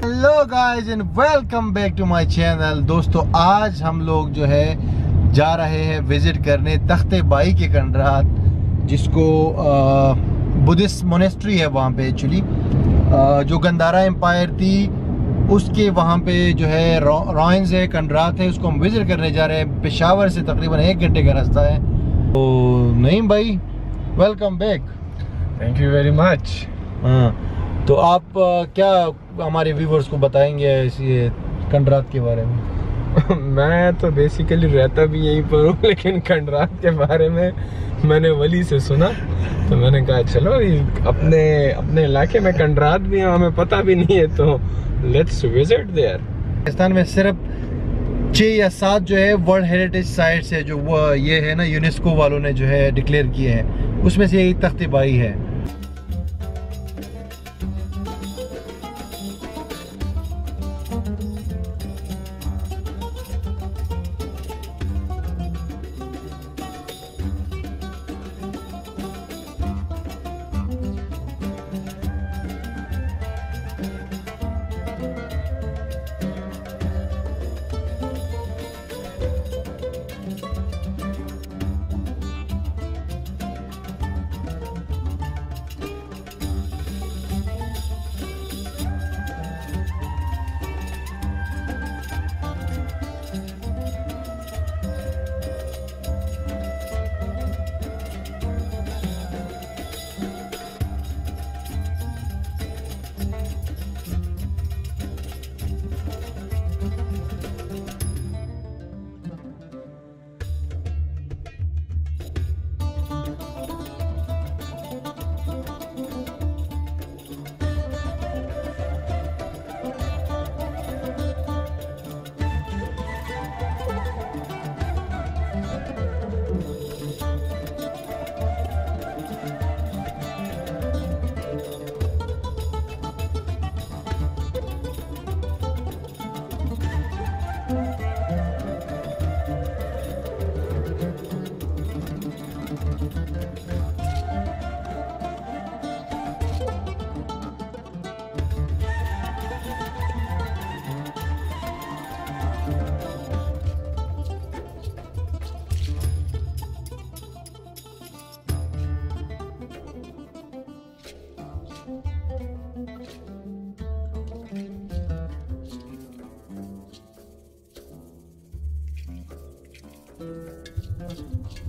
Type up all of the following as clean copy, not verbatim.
Hello guys and welcome back to my channel. दोस्तों आज हम लोग जो है जा रहे हैं विजिट करने तख्ते बाई के कंडरात, जिसको बुद्धिस्ट मोनेस्ट्री है वहाँ पे। एक्चुअली जो गंदारा एम्पायर थी उसके वहाँ पे जो है रॉइंस है, कंडरात है, उसको हम विजिट करने जा रहे हैं। पेशावर से तकरीबन 1 घंटे का रास्ता है। तो नईम भाई welcome back. Thank you very much. हाँ, तो आप क्या हमारे व्यूवर्स को बताएंगे ये कंडरात के बारे में? मैं तो बेसिकली रहता भी यहीं पर हूँ, लेकिन कंडरात के बारे में मैंने वली से सुना, तो मैंने कहा चलो अपने इलाके में कंडरात भी है, हमें पता भी नहीं है, तो लेट्स विजिट देयर। पाकिस्तान में सिर्फ 6 या 7 जो है वर्ल्ड हेरिटेज साइट्स है, जो वो ये है ना यूनेस्को वालों ने जो है डिक्लेयर किए हैं, उसमें से यही तख्ते बाई है।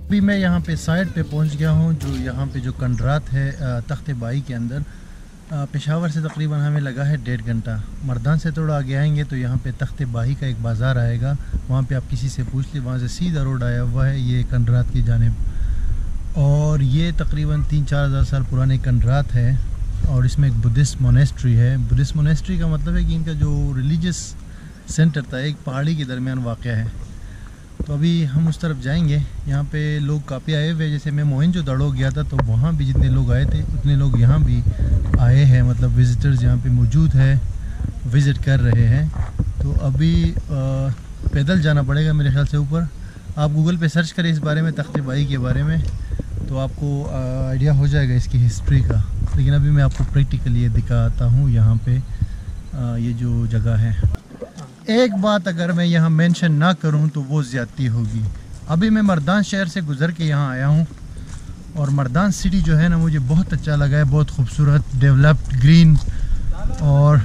अभी मैं यहाँ पे साइड पे पहुँच गया हूँ, जो यहाँ पे जो कंडरात है तख्ते बाई के अंदर। पेशावर से तकरीबन हमें लगा है 1.5 घंटा। मर्दान से थोड़ा आगे आएंगे तो यहाँ पे तख्ते बाई का एक बाज़ार आएगा, वहाँ पे आप किसी से पूछ लें, वहाँ से सीधा रोड आया हुआ है ये कंडरात की जानिब। और ये तकरीबन 3-4 हज़ार साल पुराने कंडरात है, और इसमें एक बुद्धिस्ट मोनेस्ट्री है। बुद्धिस्ट मोनेस्ट्री का मतलब है कि इनका जो रिलीजियस सेंटर था एक पहाड़ी के दरमियान वाक़या है। तो अभी हम उस तरफ जाएंगे। यहाँ पे लोग काफ़ी आए हुए, जैसे मैं मोहनजोदड़ो गया था तो वहाँ भी जितने लोग आए थे उतने लोग यहाँ भी आए हैं, मतलब विज़िटर्स यहाँ पे मौजूद है, विज़िट कर रहे हैं। तो अभी पैदल जाना पड़ेगा मेरे ख्याल से ऊपर। आप गूगल पे सर्च करें इस बारे में, तख्ते बाई के बारे में, तो आपको आइडिया हो जाएगा इसकी हिस्ट्री का। लेकिन अभी मैं आपको प्रैक्टिकली ये दिखाता हूँ यहाँ पे ये जो जगह है। एक बात अगर मैं यहाँ मेंशन ना करूँ तो वो ज़्यादती होगी। अभी मैं मर्दान शहर से गुज़र के यहाँ आया हूँ, और मर्दान सिटी जो है ना मुझे बहुत अच्छा लगा है, बहुत खूबसूरत, डेवलप्ड, ग्रीन, और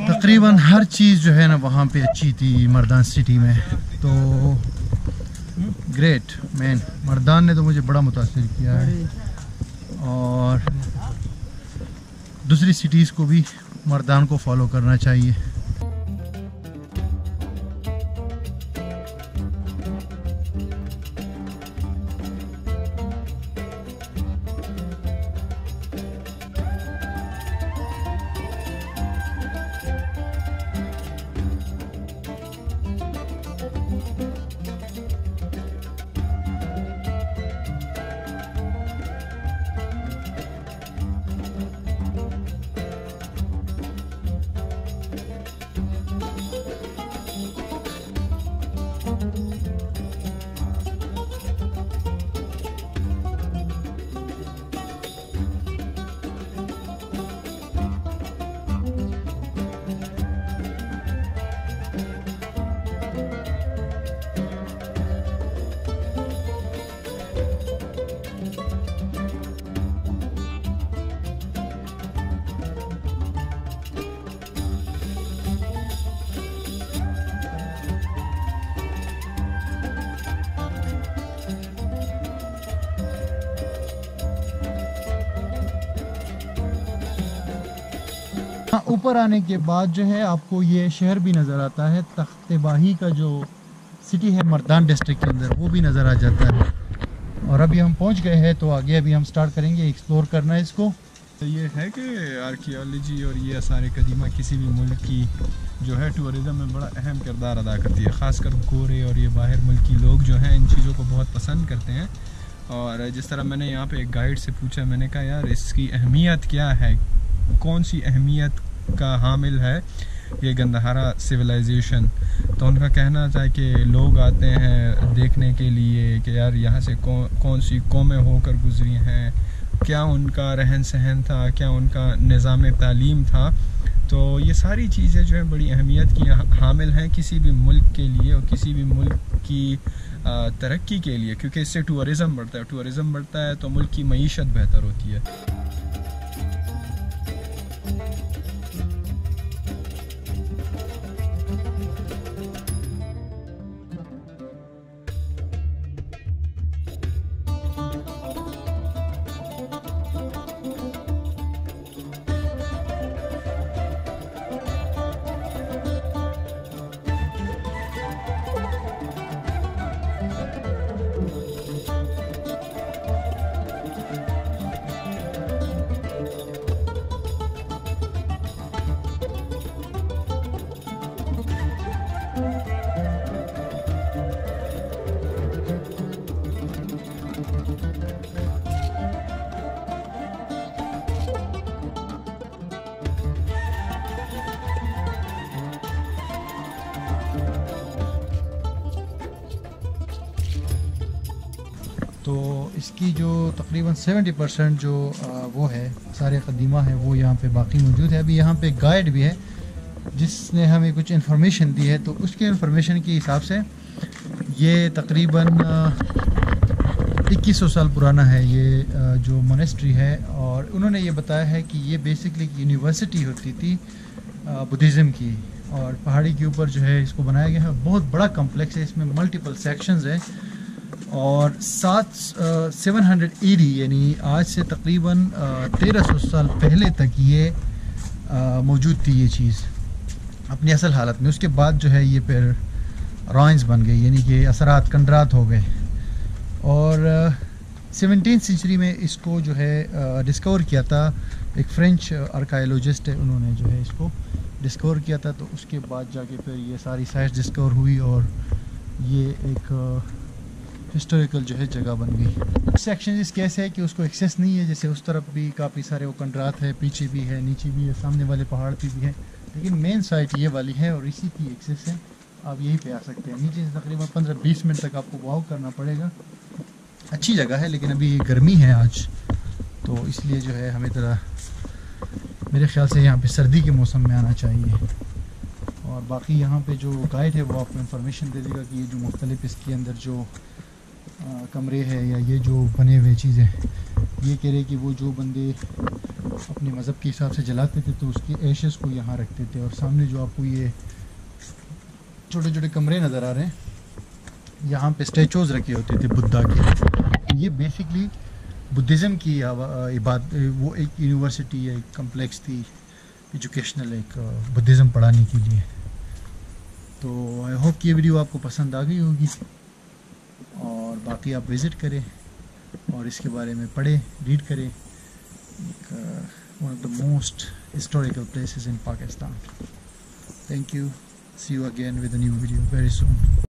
तकरीबन हर चीज़ जो है ना वहाँ पे अच्छी थी मर्दान सिटी में। तो ग्रेट मैन, मर्दान ने तो मुझे बड़ा मुतासिर किया है, और दूसरी सिटीज़ को भी मर्दान को फॉलो करना चाहिए। हाँ, ऊपर आने के बाद जो है आपको ये शहर भी नज़र आता है, तख्तेबाही का जो सिटी है मर्दान डिस्ट्रिक्ट के अंदर, वो भी नज़र आ जाता है। और अभी हम पहुंच गए हैं, तो आगे अभी हम स्टार्ट करेंगे एक्सप्लोर करना है इसको। तो ये है कि आर्कियोलॉजी और ये आसार कदीमा किसी भी मुल्क की जो है टूरिज़म में बड़ा अहम किरदार अदा करती है। ख़ासकर गोरे और ये बाहर मुल्की लोग जो हैं इन चीज़ों को बहुत पसंद करते हैं। और जिस तरह मैंने यहाँ पे एक गाइड से पूछा, मैंने कहा यार इसकी अहमियत क्या है, कौन सी अहमियत का हामिल है ये गंदहारा सिविलाइजेशन। तो उनका कहना था कि लोग आते हैं देखने के लिए कि यार यहाँ से कौन सी कौमें होकर गुजरी हैं, क्या उनका रहन सहन था, क्या उनका निज़ाम तालीम था। तो ये सारी चीज़ें जो है बड़ी अहमियत की हामिल हैं किसी भी मुल्क के लिए और किसी भी मुल्क की तरक्की के लिए, क्योंकि इससे टूरिज़म बढ़ता है। टूरिज़म बढ़ता है तो मुल्क की मईशत बेहतर होती है। तो इसकी जो तकरीबन 70% जो वो है सारे कदीमा है वो यहाँ पे बाकी मौजूद है। अभी यहाँ पे गाइड भी है जिसने हमें कुछ इन्फॉर्मेशन दी है, तो उसके इन्फॉर्मेशन के हिसाब से ये तकरीबन 2100 साल पुराना है ये जो मोनेस्ट्री है। और उन्होंने ये बताया है कि ये बेसिकली यूनिवर्सिटी होती थी बुद्धिज़्म की, और पहाड़ी के ऊपर जो है इसको बनाया गया है। बहुत बड़ा कम्प्लेक्स है, इसमें मल्टीपल सेक्शंस हैं। और 700 AD यानी आज से तकरीबन 1300 साल पहले तक ये मौजूद थी ये चीज़ अपनी असल हालत में। उसके बाद जो है ये फिर रॉइंस बन गई, यानी कि असरात कंडरात हो गए। और 17वीं सेंचुरी में इसको जो है डिस्कवर किया था एक फ्रेंच आर्कियोलॉजिस्ट है, उन्होंने जो है इसको डिस्कवर किया था। तो उसके बाद जाके फिर ये सारी साइट्स डिस्कवर हुई और ये एक हिस्टोरिकल जो है जगह बन गई। सेक्शन इस कैसे है कि उसको एक्सेस नहीं है, जैसे उस तरफ भी काफ़ी सारे वो कंडरात है, पीछे भी है, नीचे भी है, सामने वाले पहाड़ पे भी है, लेकिन मेन साइट ये वाली है और इसी की एक्सेस है। आप यहीं पे आ सकते हैं। नीचे से तकरीबन 15-20 मिनट तक आपको वॉक करना पड़ेगा। अच्छी जगह है, लेकिन अभी गर्मी है आज, तो इसलिए जो है हमें तरह मेरे ख्याल से यहाँ पे सर्दी के मौसम में आना चाहिए। और बाकी यहाँ पे जो गाइड है वो आपको इन्फॉर्मेशन दे देगा कि ये जो मुख्तलिफ इसके अंदर जो कमरे हैं या ये जो बने हुए चीज़ें, ये कह रहे कि वो जो बंदे अपने मज़हब के हिसाब से जलाते थे तो उसकी एशेस को यहाँ रखते थे। और सामने जो आपको ये छोटे छोटे कमरे नज़र आ रहे हैं, यहाँ पे स्टैचूज़ रखे होते थे बुद्धा के। ये बेसिकली बुद्धिज़्म की इबादत, वो एक यूनिवर्सिटी या एक कम्प्लेक्स थी एजुकेशनल, एक बुद्धिज़्म पढ़ाने के लिए। तो आई होप कि ये वीडियो आपको पसंद आ गई होगी, और बाकी आप विज़िट करें और इसके बारे में पढ़ें, रीड करें। One of the most historical places in Pakistan. Thank you, see you again with a new video very soon.